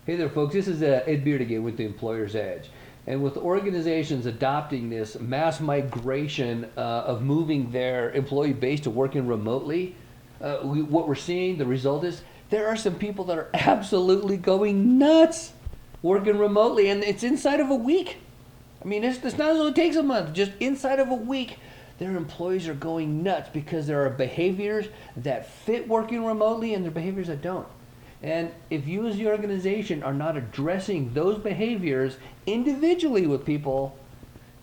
Hey there, folks. This is Ed Beard again with the Employer's Edge. And with organizations adopting this mass migration of moving their employee base to working remotely, what we're seeing, the result is there are some people that are absolutely going nuts working remotely, and it's inside of a week. I mean, it's not as though it takes a month, just inside of a week. Their employees are going nuts because there are behaviors that fit working remotely and there are behaviors that don't. And if you as the organization are not addressing those behaviors individually with people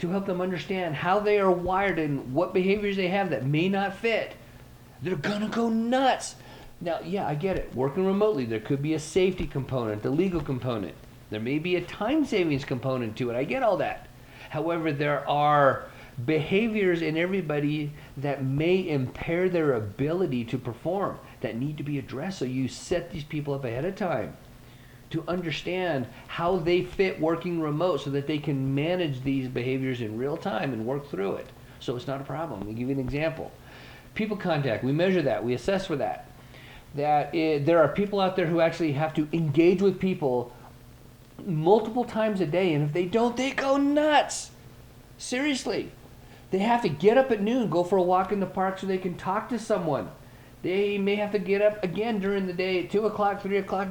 to help them understand how they are wired and what behaviors they have that may not fit, they're gonna go nuts. Now, yeah, I get it. Working remotely, there could be a safety component, a legal component. There may be a time savings component to it. I get all that. However, there are behaviors in everybody that may impair their ability to perform that need to be addressed. So you set these people up ahead of time to understand how they fit working remote so that they can manage these behaviors in real time and work through it. So it's not a problem. Let me give you an example. People contact, we measure that, we assess for that. There are people out there who actually have to engage with people multiple times a day, and if they don't, they go nuts. Seriously. They have to get up at noon, go for a walk in the park so they can talk to someone. They may have to get up again during the day at 2 o'clock, 3 o'clock,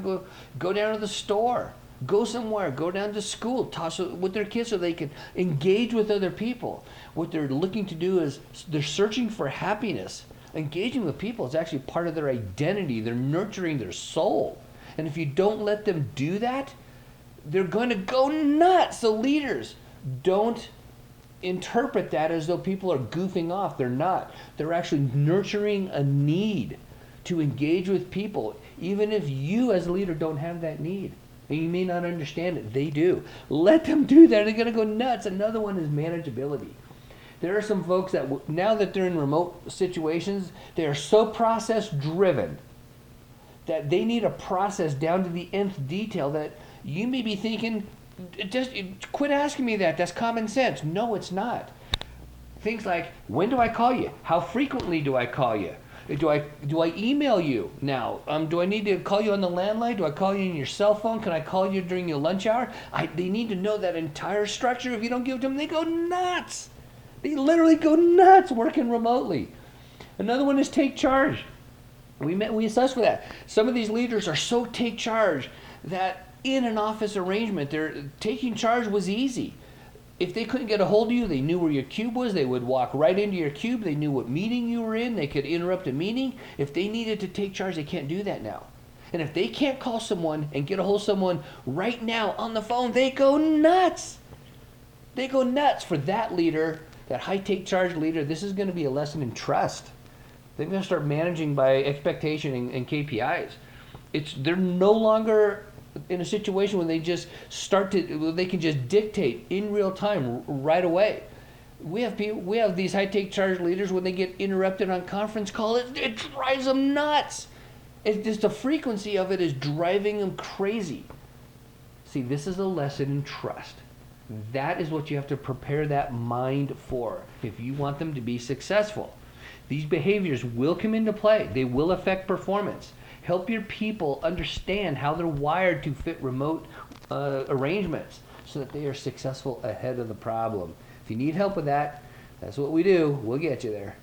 go down to the store, go somewhere, go down to school, talk with their kids so they can engage with other people. What they're looking to do is they're searching for happiness. Engaging with people is actually part of their identity. They're nurturing their soul. And if you don't let them do that, they're going to go nuts. So leaders, don't interpret that as though people are goofing off. They're not. They're actually nurturing a need to engage with people, even if you as a leader don't have that need. And you may not understand it. They do. Let them do that. They're going to go nuts. Another one is manageability. There are some folks that now that they're in remote situations, they are so process driven that they need a process down to the nth detail that you may be thinking, just quit asking me that. That's common sense. No, it's not. Things like, when do I call you? How frequently do I call you? Do I email you now? Do I need to call you on the landline? Do I call you on your cell phone? Can I call you during your lunch hour? They need to know that entire structure. If you don't give it to them, they go nuts. They literally go nuts working remotely. Another one is take charge. We assess for that. Some of these leaders are so take charge that in an office arrangement, taking charge was easy. If they couldn't get a hold of you, they knew where your cube was. They would walk right into your cube. They knew what meeting you were in. They could interrupt a meeting. If they needed to take charge, they can't do that now. And if they can't call someone and get a hold of someone right now on the phone, they go nuts. They go nuts. For that leader, that high take charge leader, this is going to be a lesson in trust. They're going to start managing by expectation and KPIs. They're no longer in a situation when they just they can just dictate in real time right away. We have these high take charge leaders, when they get interrupted on conference call, it drives them nuts. It's just the frequency of it is driving them crazy. See, this is a lesson in trust. That is what you have to prepare that mind for if you want them to be successful. These behaviors will come into play. They will affect performance. Help your people understand how they're wired to fit remote arrangements so that they are successful ahead of the problem. If you need help with that, that's what we do. We'll get you there.